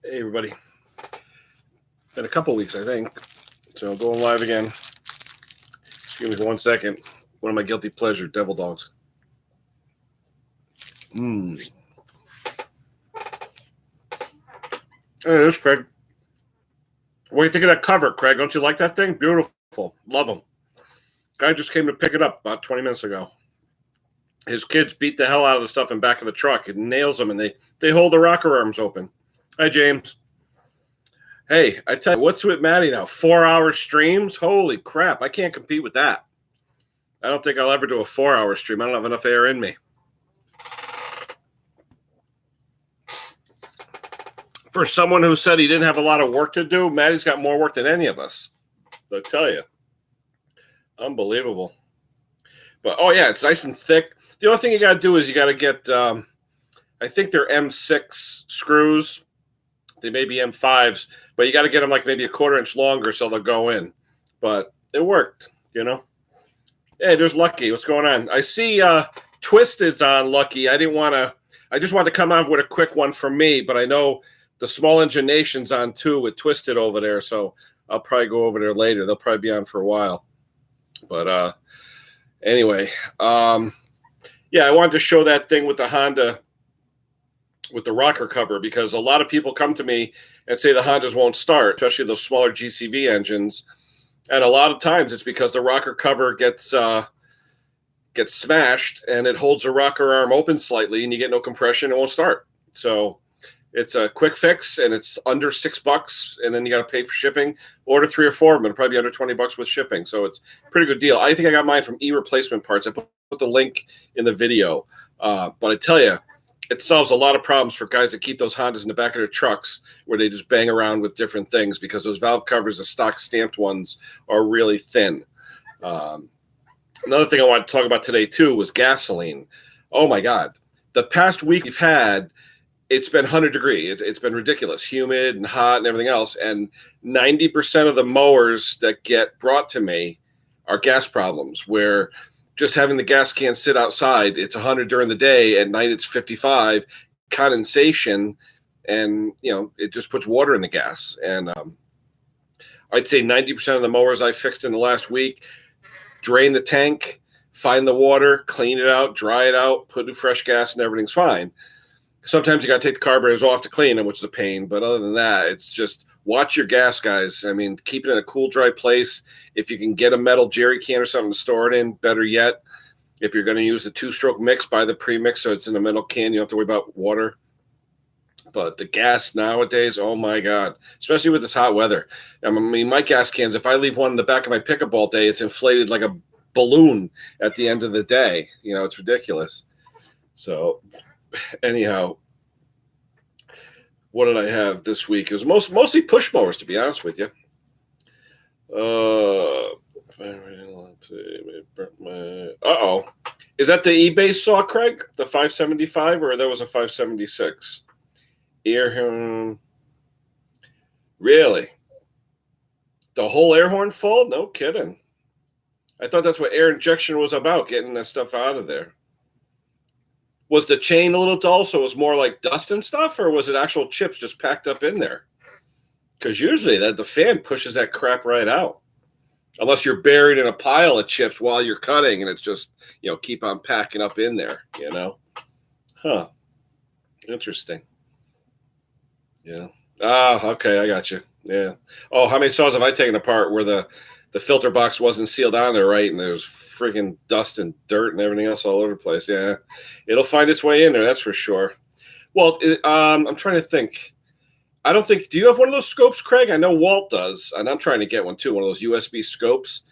Hey, everybody. Been a couple weeks, I think. So going live again. Excuse me for 1 second. One of my guilty pleasures, devil dogs. Hey, there's Craig. What do you think of that cover, Craig? Don't you like that thing? Beautiful. Love them. Guy just came to pick it up about 20 minutes ago. His kids beat the hell out of the stuff in back of the truck. It nails them, and they hold the rocker arms open. Hi, James. Hey, I tell you, what's with Maddie now? 4-hour streams? Holy crap. I can't compete with that. I don't think I'll ever do a 4-hour stream. I don't have enough air in me. For someone who said he didn't have a lot of work to do, Maddie's got more work than any of us. I'll tell you. Unbelievable. But, oh, yeah, it's nice and thick. The only thing you got to do is you got to get, I think they're M6 screws. They may be M5s, but you got to get them like maybe a 1/4 inch longer so they'll go in. But it worked, you know. Hey, there's Lucky. What's going on? I see Twisted's on, Lucky. I just wanted to come on with a quick one for me, but I know the Small Engine Nation's on too with Twisted over there, so I'll probably go over there later. They'll probably be on for a while. But anyway, yeah, I wanted to show that thing with the Honda, with the rocker cover, because a lot of people come to me and say the Hondas won't start, especially those smaller GCV engines. And a lot of times it's because the rocker cover gets smashed and it holds the rocker arm open slightly and you get no compression, it won't start. So it's a quick fix and it's under $6, and then you got to pay for shipping. Order 3 or 4 of them, it'll probably be under $20 with shipping. So it's a pretty good deal. I think I got mine from E-Replacement Parts. I put the link in the video. But I tell you, it solves a lot of problems for guys that keep those Hondas in the back of their trucks where they just bang around with different things, because those valve covers, the stock stamped ones, are really thin. Another thing I want to talk about today, too, was gasoline. Oh, my God. The past week we've had, it's been 100 degrees. It's been ridiculous, humid and hot and everything else. And 90% of the mowers that get brought to me are gas problems, where just having the gas can sit outside, it's 100 during the day, at night it's 55, condensation, and it just puts water in the gas. And I'd say 90% of the mowers I fixed in the last week, drain the tank, find the water, clean it out, dry it out, put in fresh gas, and everything's fine. Sometimes you got to take the carburetors off to clean them, which is a pain. But other than that, it's just watch your gas, guys. I mean, keep it in a cool, dry place. If you can get a metal jerry can or something to store it in, better yet. If you're going to use the 2-stroke mix, buy the pre-mix so it's in a metal can. You don't have to worry about water. But the gas nowadays, oh, my God, especially with this hot weather. I mean, my gas cans, if I leave one in the back of my pickup all day, it's inflated like a balloon at the end of the day. It's ridiculous. So anyhow, what did I have this week? It was mostly push mowers, to be honest with you. Is that the eBay saw, Craig? The 575, or there was a 576? Air horn. Really? The whole air horn full? No kidding. I thought that's what air injection was about, getting that stuff out of there. Was the chain a little dull, so it was more like dust and stuff, or was it actual chips just packed up in there? Because usually the fan pushes that crap right out, unless you're buried in a pile of chips while you're cutting, and it's just keep on packing up in there. Huh? Interesting. Yeah. Okay, I got you. Yeah. Oh, how many saws have I taken apart where the filter box wasn't sealed on there right, and there's freaking dust and dirt and everything else all over the place? Yeah, it'll find its way in there, that's for sure. Well, I'm trying to think. I don't think. Do you have one of those scopes, Craig? I know Walt does, and I'm trying to get one too. One of those USB scopes.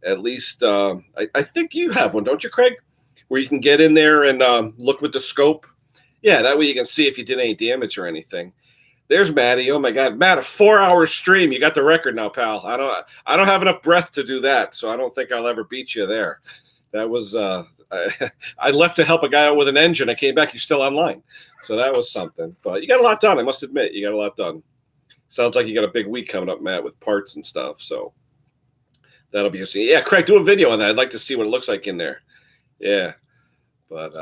At least I think you have one, don't you, Craig? Where you can get in there and look with the scope. Yeah, that way you can see if you did any damage or anything. There's Maddie. Oh my God, Matt! A 4-hour stream. You got the record now, pal. I don't have enough breath to do that, so I don't think I'll ever beat you there. That was I left to help a guy out with an engine. I came back. You're still online, so that was something. But you got a lot done. I must admit, you got a lot done. Sounds like you got a big week coming up, Matt, with parts and stuff. So that'll be interesting. Yeah, Craig, do a video on that. I'd like to see what it looks like in there. Yeah, but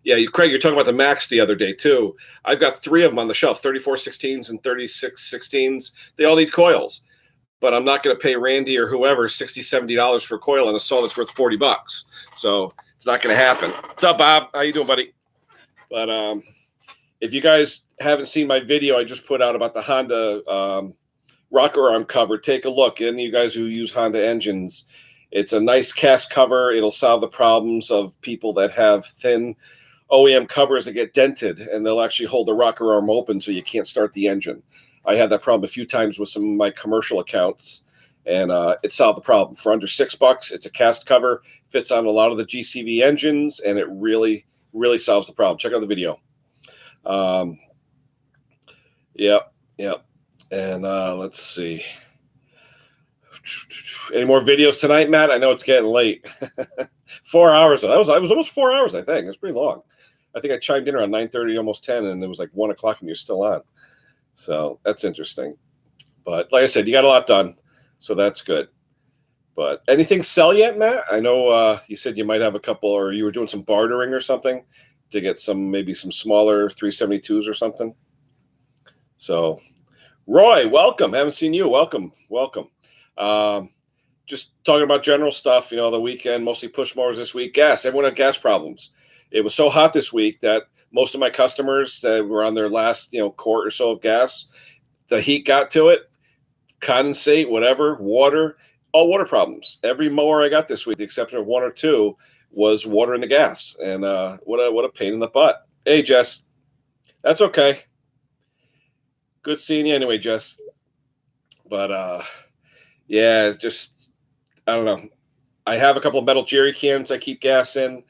Yeah, Craig, you're talking about the Max the other day too. I've got 3 of them on the shelf, 3416s and 3616s. They all need coils, but I'm not going to pay Randy or whoever $60, $70 for a coil on a saw that's worth $40. So it's not going to happen. What's up, Bob? How you doing, buddy? But if you guys haven't seen my video I just put out about the Honda rocker arm cover, take a look. Any of you guys who use Honda engines, it's a nice cast cover. It'll solve the problems of people that have thin OEM covers that get dented, and they'll actually hold the rocker arm open so you can't start the engine. I had that problem a few times with some of my commercial accounts, and it solved the problem. For under $6, it's a cast cover, fits on a lot of the GCV engines, and it really, really solves the problem. Check out the video. Yeah. And let's see. Any more videos tonight, Matt? I know it's getting late. 4 hours. That was almost 4 hours, I think. It's pretty long. I think I chimed in around 9:30, almost 10, and it was like 1 o'clock and you're still on. So that's interesting. But like I said, you got a lot done. So that's good. But anything sell yet, Matt? I know you said you might have a couple, or you were doing some bartering or something to get maybe some smaller 372s or something. So Roy, welcome. Haven't seen you. Welcome. Just talking about general stuff, the weekend, mostly push mowers this week. Gas. Everyone had gas problems. It was so hot this week that most of my customers that were on their last, quart or so of gas, the heat got to it, condensate, whatever, water, all water problems. Every mower I got this week, the exception of 1 or 2, was water in the gas. And what a pain in the butt. Hey, Jess. That's okay. Good seeing you anyway, Jess. But yeah, just I don't know. I have a couple of metal jerry cans I keep gas in,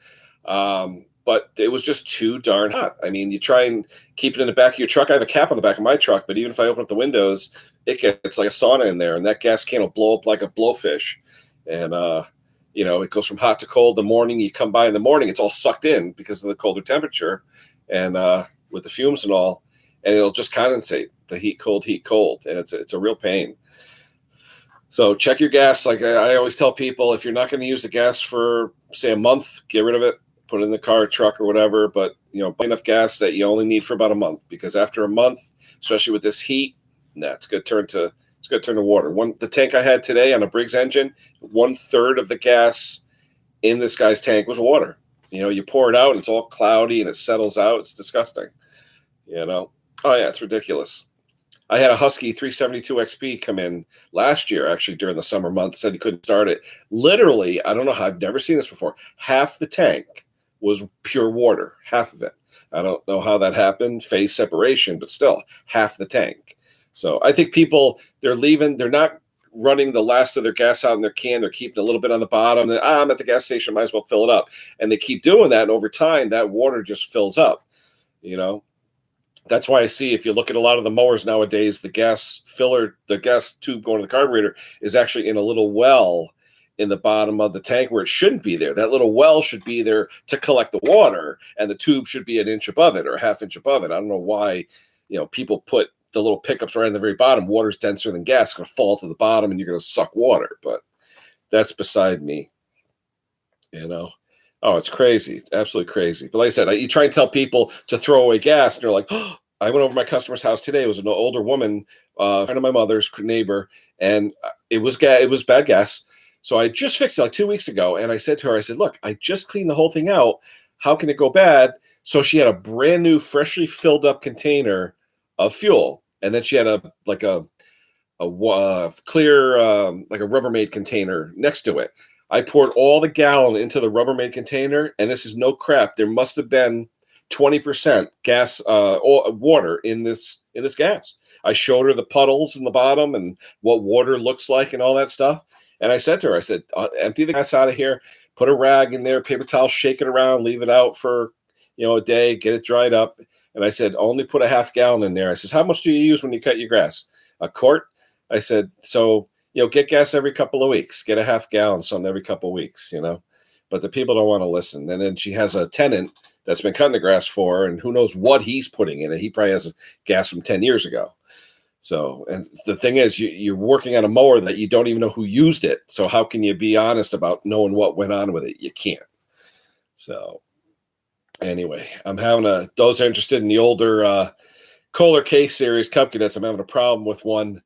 but it was just too darn hot. I mean, you try and keep it in the back of your truck. I have a cap on the back of my truck, but even if I open up the windows, it gets like a sauna in there, and that gas can will blow up like a blowfish. And it goes from hot to cold. The morning you come by in the morning, it's all sucked in because of the colder temperature, and with the fumes and all, and it'll just condensate. The heat, cold, and it's a real pain. So check your gas. Like I always tell people, if you're not going to use the gas for, say, a month, get rid of it, put it in the car, truck, or whatever. But, buy enough gas that you only need for about a month, because after a month, especially with this heat, it's going to turn to water. The tank I had today on a Briggs engine, 1/3 of the gas in this guy's tank was water. You pour it out and it's all cloudy and it settles out. It's disgusting. Oh yeah, it's ridiculous. I had a Husky 372 XP come in last year, actually during the summer month, said he couldn't start it. Literally, I don't know how, I've never seen this before. Half the tank was pure water, half of it. I don't know how that happened, phase separation, but still half the tank. So I think people, they're not running the last of their gas out in their can. They're keeping a little bit on the bottom. I'm at the gas station, might as well fill it up. And they keep doing that. And over time, that water just fills up, That's why I see, if you look at a lot of the mowers nowadays, the gas tube going to the carburetor is actually in a little well in the bottom of the tank where it shouldn't be there. That little well should be there to collect the water, and the tube should be an inch above it or a half inch above it. I don't know why, people put the little pickups right in the very bottom. Water's denser than gas. It's going to fall to the bottom and you're going to suck water. But that's beside me, Oh, it's crazy. Absolutely crazy. But like I said, you try and tell people to throw away gas, and they're like, oh, I went over to my customer's house today. It was an older woman, friend of my mother's neighbor, and it was bad gas. So I just fixed it like 2 weeks ago. And I said to her, look, I just cleaned the whole thing out. How can it go bad? So she had a brand new, freshly filled up container of fuel. And then she had a clear, like a Rubbermaid container next to it. I poured all the gallon into the Rubbermaid container, and this is no crap. There must have been 20% gas or water in this gas. I showed her the puddles in the bottom and what water looks like and all that stuff. And I said to her, empty the gas out of here, put a rag in there, paper towel, shake it around, leave it out for a day, get it dried up. And I said, only put a half gallon in there. I said, how much do you use when you cut your grass? A quart? I said, so get gas every couple of weeks, get a half gallon, something every couple of weeks, but the people don't want to listen. And then she has a tenant that's been cutting the grass for her, and who knows what he's putting in it. He probably has gas from 10 years ago. So, and the thing is, you're working on a mower that you don't even know who used it. So how can you be honest about knowing what went on with it? You can't. So Anyway, those are interested in the older Kohler K series cup cadets. I'm having a problem with one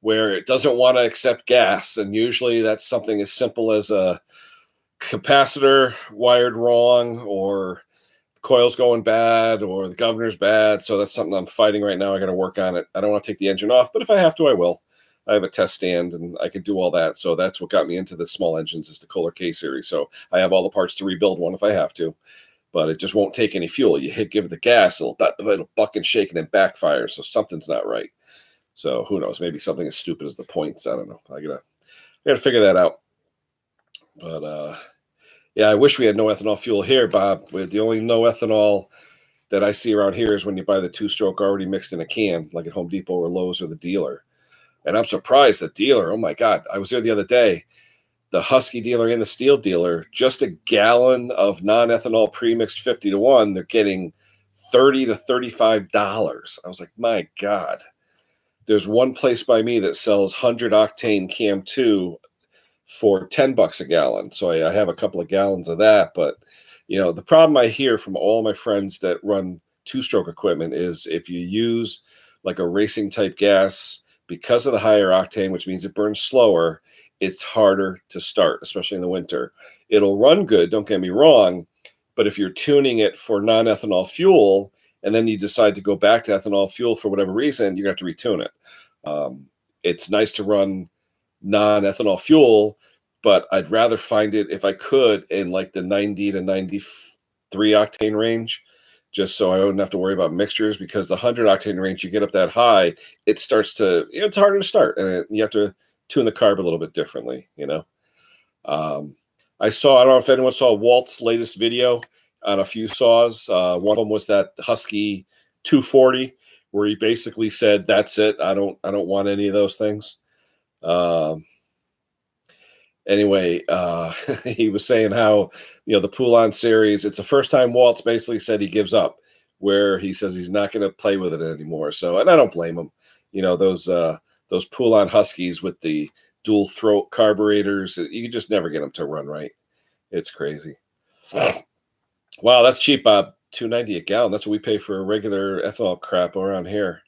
where it doesn't want to accept gas. And usually that's something as simple as a capacitor wired wrong, or the coil's going bad, or the governor's bad. So that's something I'm fighting right now. I got to work on it. I don't want to take the engine off, but if I have to, I will. I have a test stand and I can do all that. So that's what got me into the small engines, is the Kohler K series. So I have all the parts to rebuild one if I have to, but it just won't take any fuel. You give it the gas, it'll buck and shake and then backfire. So something's not right. So who knows? Maybe something as stupid as the points. I don't know. I gotta figure that out. But yeah, I wish we had no ethanol fuel here, Bob. The only no ethanol that I see around here is when you buy the 2-stroke already mixed in a can, like at Home Depot or Lowe's or the dealer. And I'm surprised the dealer, oh my God, I was there the other day, the Husky dealer and the Steel dealer, just a gallon of non-ethanol pre-mixed 50-1, they're getting $30 to $35. I was like, my God. There's one place by me that sells 100 octane Cam 2 for $10 a gallon. So I have a couple of gallons of that. But, the problem I hear from all my friends that run 2-stroke equipment is if you use like a racing type gas, because of the higher octane, which means it burns slower, it's harder to start, especially in the winter. It'll run good, don't get me wrong, but if you're tuning it for non-ethanol fuel and then you decide to go back to ethanol fuel for whatever reason, you're going to have to retune it. It's nice to run non-ethanol fuel, but I'd rather find it, if I could, in like the 90 to 93 octane range, just so I wouldn't have to worry about mixtures, because the 100 octane range, you get up that high, it starts to, it's harder to start, and you have to tune the carb a little bit differently, I don't know if anyone saw Walt's latest video on a few saws. One of them was that Husky 240, where he basically said, that's it. I don't want any of those things. Anyway, he was saying how, the Poulan series, it's the first time Walt's basically said he gives up, where he says he's not going to play with it anymore. So, and I don't blame him. Those Poulan Huskies with the dual throat carburetors, you just never get them to run right. It's crazy. Wow, that's cheap, Bob. $2.90 a gallon. That's what we pay for a regular ethanol crap around here.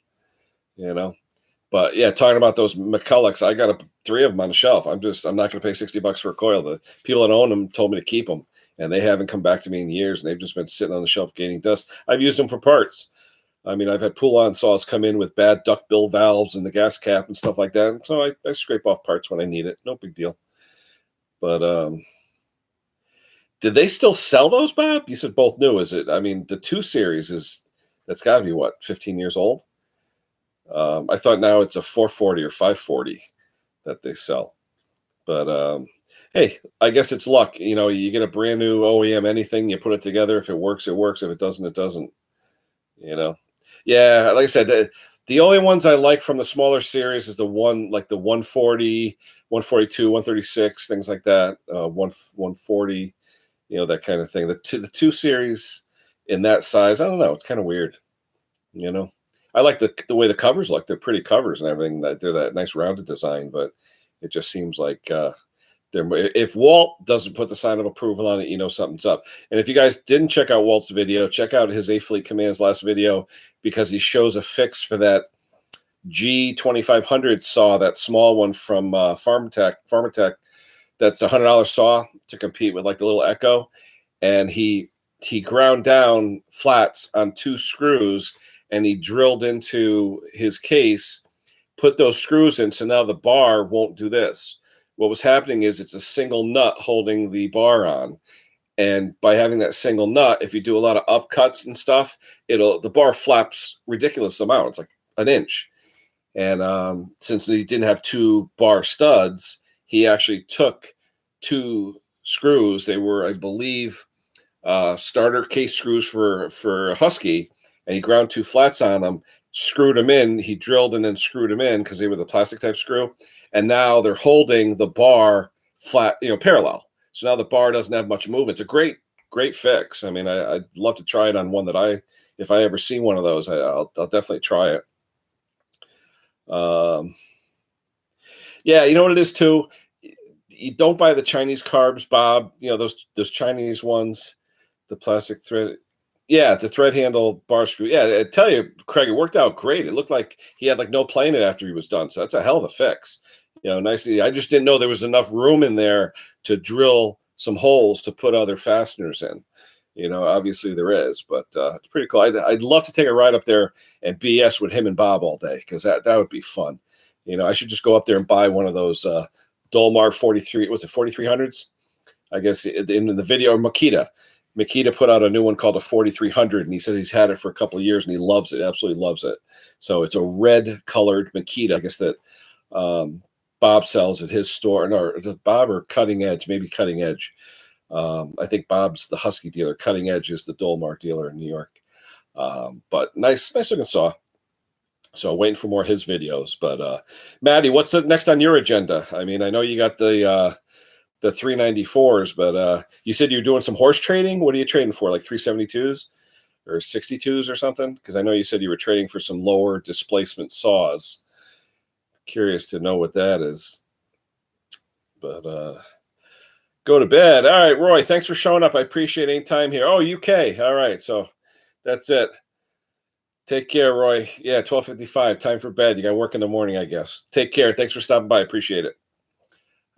But yeah, talking about those McCullochs, I got 3 of them on the shelf. I'm not going to pay $60 for a coil. The people that own them told me to keep them, and they haven't come back to me in years, and they've just been sitting on the shelf gaining dust. I've used them for parts. I mean, I've had Poulan saws come in with bad duckbill valves and the gas cap and stuff like that. So I scrape off parts when I need it. No big deal. But did they still sell those, Bob? You said both new. Is it? I mean, the 2 series that's got to be what, 15 years old? I thought now it's a 440 or 540 that they sell. But hey, I guess it's luck. You get a brand new OEM anything, you put it together. If it works, it works. If it doesn't, it doesn't. Yeah, like I said, the only ones I like from the smaller series is the 140, 142, 136, things like that. 140, that kind of thing. The 2 series in that size, I don't know. It's kind of weird. I like the way the covers look. They're pretty covers and everything. They're that nice rounded design, but it just seems like if Walt doesn't put the sign of approval on it, something's up. And if you guys didn't check out Walt's video, check out his A-Fleet Commands last video, because he shows a fix for that G2500 saw, that small one from Pharmatech. That's a $100 saw to compete with like the little Echo, and he ground down flats on 2 screws. And he drilled into his case, put those screws in, so now the bar won't do this. What was happening is it's a single nut holding the bar on. And by having that single nut, if you do a lot of upcuts and stuff, the bar flaps ridiculous amount. It's like an inch. And since he didn't have 2 bar studs, he actually took 2 screws. They were, I believe, starter case screws for Husky. And he ground 2 flats on them, screwed them in. He drilled and then screwed them in because they were the plastic type screw. And now they're holding the bar flat, parallel. So now the bar doesn't have much movement. It's a great, great fix. I mean, I'd love to try it on one that if I ever see one of those, I'll definitely try it. Yeah, you know what it is too? You don't buy the Chinese carbs, Bob. Those Chinese ones, the plastic thread. Yeah, the thread handle bar screw. Yeah, I tell you, Craig, it worked out great. It looked like he had like no play in it after he was done. So that's a hell of a fix. Nicely. I just didn't know there was enough room in there to drill some holes to put other fasteners in. Obviously there is, but it's pretty cool. I'd love to take a ride up there and BS with him and Bob all day because that would be fun. I should just go up there and buy one of those Dolmar 43. Was it 4300s? I guess in the video, Makita put out a new one called a 4300, and he says he's had it for a couple of years and he loves it, absolutely loves it. So it's a red colored Makita, I guess that Bob sells at his store. No, is it Bob or Cutting Edge? Maybe Cutting Edge. I think Bob's the Husky dealer. Cutting Edge is the Dolmar dealer in New York. But nice looking saw. So waiting for more of his videos. But Maddie, what's next on your agenda? I mean, I know you got the 394s, but you said you're doing some horse trading. What are you trading for? Like 372s or 62s or something? Because I know you said you were trading for some lower displacement saws. Curious to know what that is. But go to bed. All right, Roy, thanks for showing up. I appreciate any time here. Oh, UK. All right, so that's it. Take care, Roy. Yeah, 12:55. Time for bed. You got to work in the morning, I guess. Take care. Thanks for stopping by. Appreciate it.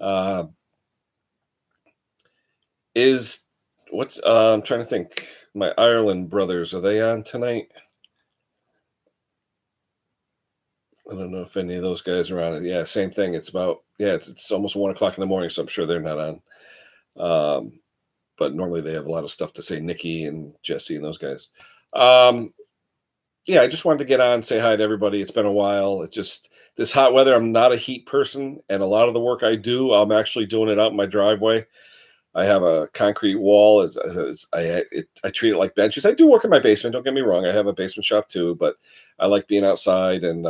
I'm trying to think. My Ireland brothers, are they on tonight? I don't know if any of those guys are on it. Yeah, same thing. It's almost 1:00 in the morning, so I'm sure they're not on. But normally they have a lot of stuff to say. Nikki and Jesse and those guys. Yeah, I just wanted to get on, say hi to everybody. It's been a while. It's just this hot weather. I'm not a heat person, and a lot of the work I do, I'm actually doing it out in my driveway. I have a concrete wall. I treat it like benches. I do work in my basement. Don't get me wrong. I have a basement shop too, but I like being outside, and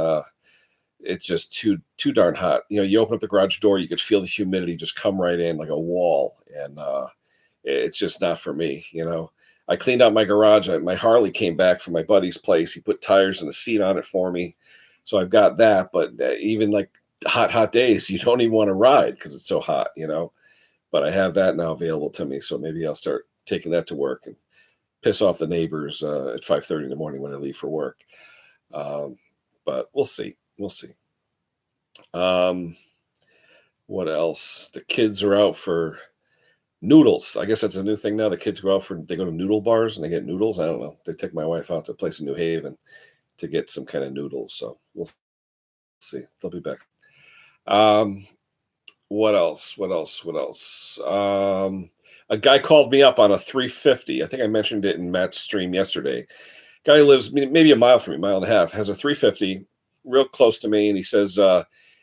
it's just too darn hot. You open up the garage door, you could feel the humidity just come right in like a wall, and it's just not for me. I cleaned out my garage. My Harley came back from my buddy's place. He put tires and a seat on it for me, so I've got that. But even like hot days, you don't even want to ride because it's so hot. But I have that now available to me, so maybe I'll start taking that to work and piss off the neighbors at 5:30 in the morning when I leave for work. But we'll see. What else? The kids are out for noodles. I guess that's a new thing now. The kids go to noodle bars and they get noodles. I don't know. They take my wife out to a place in New Haven to get some kind of noodles. So we'll see. They'll be back. What else? A guy called me up on a 350. I think I mentioned it in Matt's stream yesterday. Guy lives maybe a mile from me, mile and a half, has a 350 real close to me. And he says,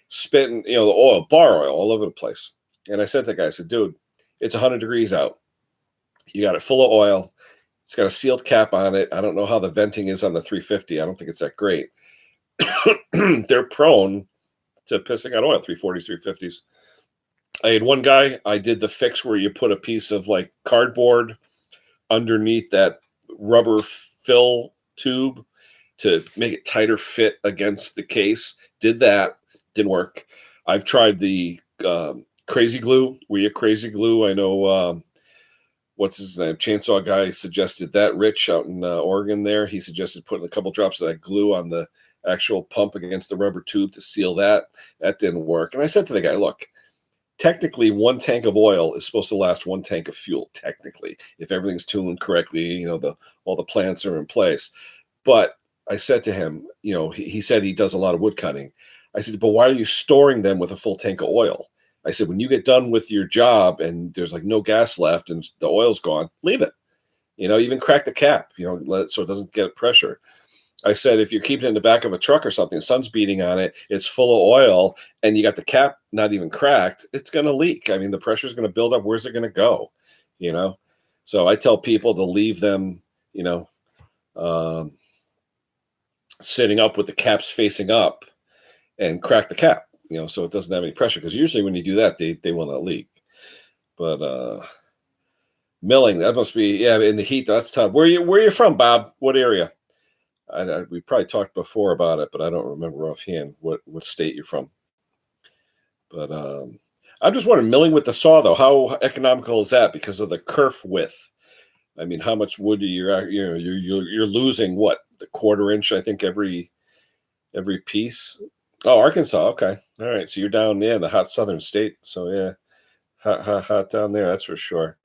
spitting, the bar oil all over the place. And I said to the guy, I said, dude, it's 100 degrees out. You got it full of oil. It's got a sealed cap on it. I don't know how the venting is on the 350. I don't think it's that great. They're prone to pissing out oil, 340s, 350s. I had one guy, I did the fix where you put a piece of like cardboard underneath that rubber fill tube to make it tighter fit against the case. Did that. Didn't work. I've tried the crazy glue. Crazy glue? I know, what's his name? Chainsaw Guy suggested that. Rich out in Oregon there. He suggested putting a couple drops of that glue on the actual pump against the rubber tube to seal that. That didn't work. And I said to the guy, look, technically, one tank of oil is supposed to last one tank of fuel, technically, if everything's tuned correctly, all the plants are in place. But I said to him, he said he does a lot of wood cutting. I said, but why are you storing them with a full tank of oil? I said, when you get done with your job and there's like no gas left and the oil's gone, leave it. Even crack the cap, let it so it doesn't get pressure. I said, if you're keeping it in the back of a truck or something, the sun's beating on it, it's full of oil, and you got the cap not even cracked, it's going to leak. I mean, the pressure is going to build up. Where's it going to go? So I tell people to leave them, sitting up with the caps facing up and crack the cap, so it doesn't have any pressure. Because usually when you do that, they will not leak. But milling, that must be, in the heat, that's tough. Where you from, Bob? What area? We probably talked before about it, but I don't remember offhand what state you're from. But I'm just wondering, milling with the saw, though, how economical is that because of the kerf width? I mean, how much wood you're losing what, the quarter inch, I think, every piece. Oh, Arkansas. Okay. All right. So you're down, yeah, in the hot southern state. So yeah, hot down there. That's for sure.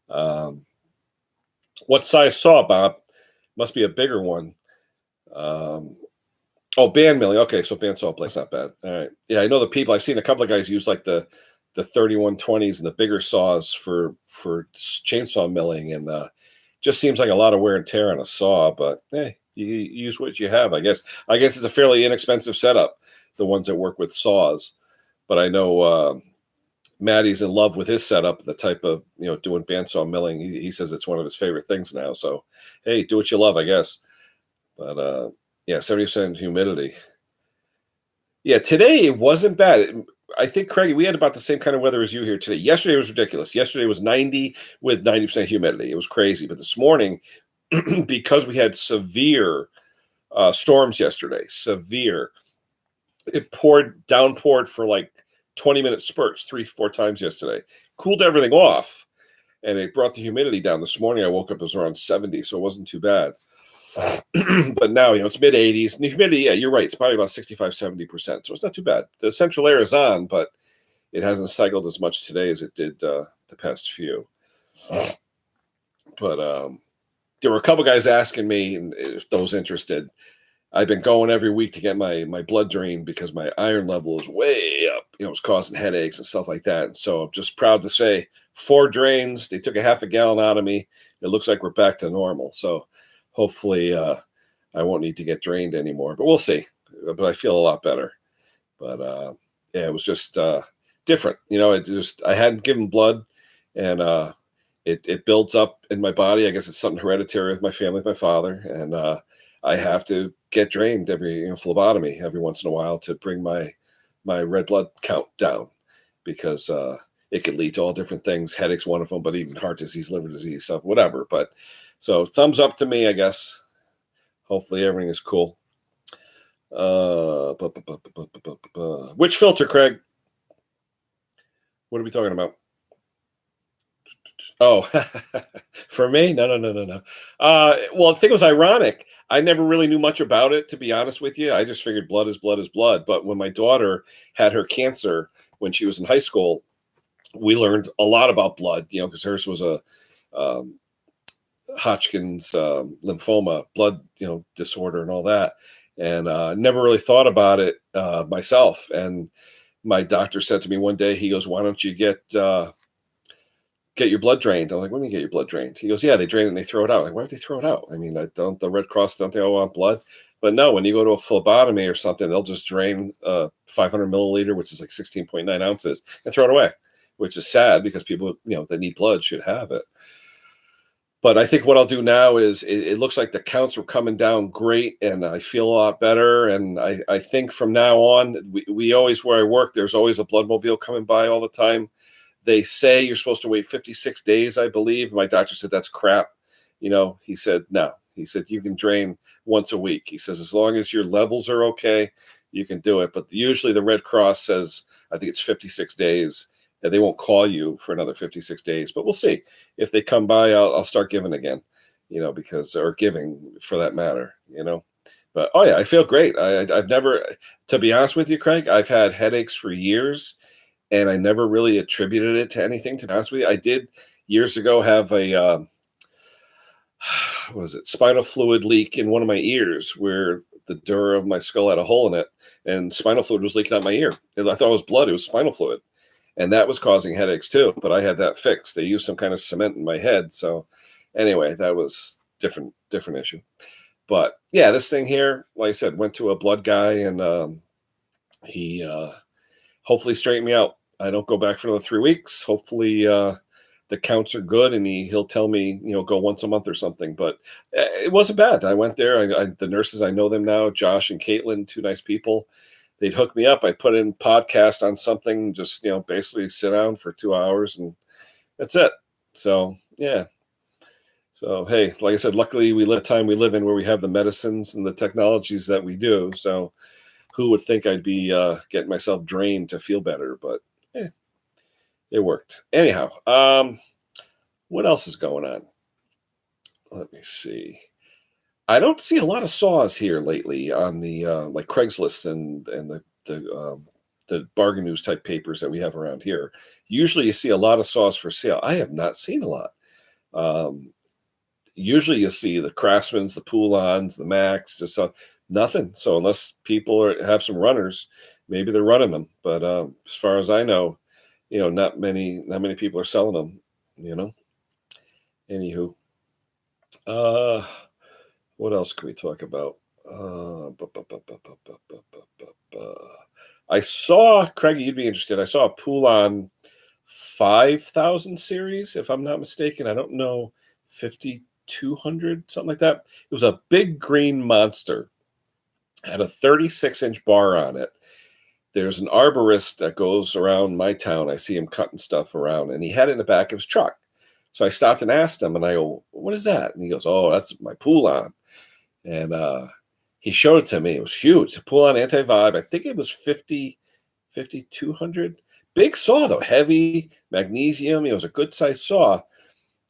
Um, what size saw, Bob? Must be a bigger one. Um, oh, band milling. Okay, so bandsaw blade's not bad. All right. Yeah, I know the people. I've seen a couple of guys use like the 3120s and the bigger saws for chainsaw milling, and just seems like a lot of wear and tear on a saw. But hey, you use what you have, I guess. I guess it's a fairly inexpensive setup, the ones that work with saws. But I know Maddie's in love with his setup, the type of, doing bandsaw milling. He says it's one of his favorite things now. So hey, do what you love, I guess. But yeah, 70% humidity. Yeah, today it wasn't bad. I think, Craig, we had about the same kind of weather as you here today. Yesterday was ridiculous. Yesterday was 90 with 90% humidity. It was crazy. But this morning, because we had severe storms yesterday, it downpoured for like 20-minute spurts, 3-4 times yesterday. Cooled everything off, and it brought the humidity down. This morning, I woke up, it was around 70, so it wasn't too bad. But now, it's mid 80s. And the humidity, yeah, you're right. It's probably about 65, 70%. So it's not too bad. The central air is on, but it hasn't cycled as much today as it did the past few. But there were a couple guys asking me, and if those interested, I've been going every week to get my blood drained because my iron level is way up. It's causing headaches and stuff like that. And so I'm just proud to say 4 drains. They took a half a gallon out of me. It looks like we're back to normal. So hopefully I won't need to get drained anymore, but we'll see. But I feel a lot better. But yeah, it was just different. I hadn't given blood, and it builds up in my body. I guess it's something hereditary with my family, with my father, and I have to get drained every phlebotomy every once in a while to bring my red blood count down, because it could lead to all different things. Headaches, one of them, but even heart disease, liver disease, stuff, whatever. But so thumbs up to me, I guess. Hopefully everything is cool. Which filter, Craig? What are we talking about? Oh, for me? No. Well, the thing was ironic. I never really knew much about it, to be honest with you. I just figured blood is blood is blood. But when my daughter had her cancer when she was in high school, we learned a lot about blood, because hers was a Hodgkin's lymphoma, blood, disorder and all that. And never really thought about it myself. And my doctor said to me one day, he goes, "Why don't you get your blood drained?" I'm like, "When do you get your blood drained?" He goes, "Yeah, they drain it and they throw it out." I'm like, why would they throw it out? I mean, don't the Red Cross, don't they all want blood? But no, when you go to a phlebotomy or something, they'll just drain 500 milliliter, which is like 16.9 ounces, and throw it away, which is sad because people, that need blood should have it. But I think what I'll do now is it looks like the counts are coming down great, and I feel a lot better. And I think from now on, we always, where I work, there's always a blood mobile coming by all the time. They say you're supposed to wait 56 days, I believe. My doctor said that's crap. He said, no. He said, you can drain once a week. He says, as long as your levels are okay, you can do it. But usually the Red Cross says, I think it's 56 days. And they won't call you for another 56 days. But we'll see. If they come by, I'll start giving again, or giving for that matter, But, oh, yeah, I feel great. I've never, to be honest with you, Craig, I've had headaches for years, and I never really attributed it to anything, to be honest with you. I did years ago have a, spinal fluid leak in one of my ears, where the dura of my skull had a hole in it, and spinal fluid was leaking out my ear. I thought it was blood. It was spinal fluid. And that was causing headaches too, but I had that fixed. They used some kind of cement in my head. So anyway, that was different issue. But yeah, this thing here, like I said, went to a blood guy, and he hopefully straightened me out. I don't go back for another 3 weeks. Hopefully the counts are good, and he'll tell me, go once a month or something. But it wasn't bad. I went there. The nurses, I know them now, Josh and Caitlin, 2 nice people. They'd hook me up. I'd put in podcast on something, just, basically sit down for 2 hours, and that's it. So, yeah. So, hey, like I said, luckily we live a time we live in where we have the medicines and the technologies that we do. So who would think I'd be getting myself drained to feel better? But it worked. Anyhow, what else is going on? Let me see. I don't see a lot of saws here lately on the like Craigslist and the bargain news type papers that we have around here. Usually, you see a lot of saws for sale. I have not seen a lot. Um, Usually, you see the Craftsmans, the Poulons, the Max, just nothing. So unless people have some runners, maybe they're running them. But as far as I know, not many people are selling them. You know. Anywho, uh, what else can we talk about? I saw, Craig, you'd be interested. I saw a Poulon 5,000 series, if I'm not mistaken. I don't know, 5,200, something like that. It was a big green monster, had a 36-inch bar on it. There's an arborist that goes around my town. I see him cutting stuff around, and he had it in the back of his truck. So I stopped and asked him, and I go, "What is that?" And he goes, "Oh, that's my Poulon." And he showed it to me. It was huge. A Poulon anti-vibe. I think it was 5,200. Big saw, though. Heavy, magnesium. It was a good size saw.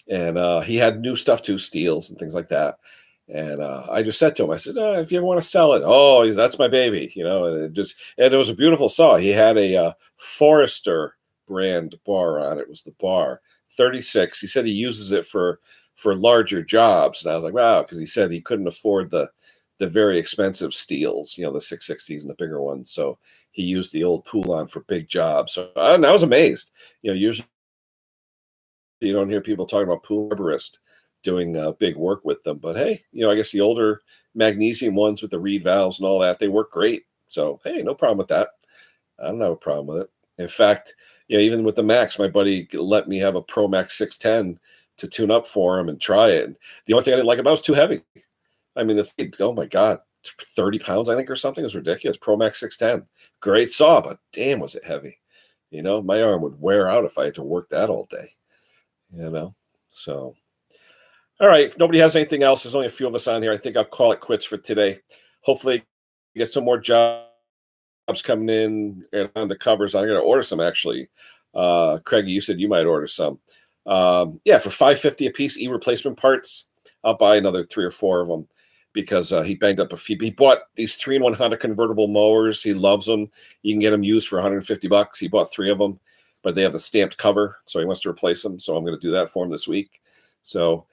And he had new stuff too, steels and things like that. And I just said to him, I said, if you ever want to sell it, that's my baby, and it was a beautiful saw. He had a Forester brand bar on it. Was the bar 36? He said he uses it for larger jobs, and I was like, wow, because he said he couldn't afford the very expensive steels, the 660s and the bigger ones. So he used the old Poulon for big jobs. So I was amazed. Usually you don't hear people talking about Poulon arborist doing big work with them. But hey, I guess the older magnesium ones with the reed valves and all that, they work great. So hey, no problem with that. I don't have a problem with it. In fact, even with the Max, my buddy let me have a Pro Max 610 to tune up for him and try it. And the only thing I didn't like about it was too heavy. I mean, the thing, oh my God, 30 pounds, I think, or something. It was ridiculous. Pro Max 610. Great saw, but damn, was it heavy. My arm would wear out if I had to work that all day. So all right, if nobody has anything else, there's only a few of us on here. I think I'll call it quits for today. Hopefully get some more jobs coming in and on the covers. I'm going to order some, actually. Craig, you said you might order some. Yeah, for $5.50 a piece, replacement parts, I'll buy another 3 or 4 of them because he banged up a few. He bought these 3-in-1 Honda convertible mowers. He loves them. You can get them used for $150. He bought 3 of them, but they have the stamped cover, so he wants to replace them. So I'm going to do that for him this week. So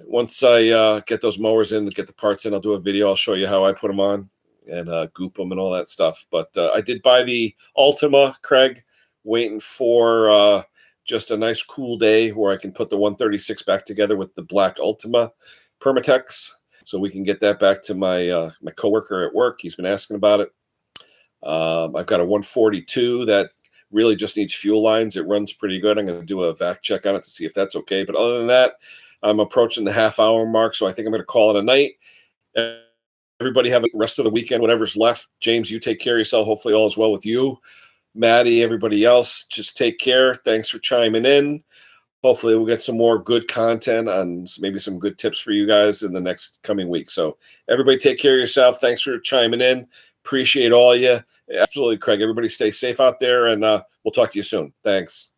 once I get those mowers in, get the parts in, I'll do a video. I'll show you how I put them on and goop them and all that stuff. But I did buy the Ultima, Craig, waiting for just a nice cool day where I can put the 136 back together with the black Ultima Permatex, so we can get that back to my my coworker at work. He's been asking about it. I've got a 142 that really just needs fuel lines. It runs pretty good. I'm going to do a vac check on it to see if that's okay. But other than that, I'm approaching the half-hour mark, so I think I'm going to call it a night. Everybody have a rest of the weekend, whatever's left. James, you take care of yourself. Hopefully all is well with you. Maddie, everybody else, just take care. Thanks for chiming in. Hopefully we'll get some more good content on maybe some good tips for you guys in the next coming week. So everybody take care of yourself. Thanks for chiming in. Appreciate all you. Absolutely, Craig. Everybody stay safe out there, and we'll talk to you soon. Thanks.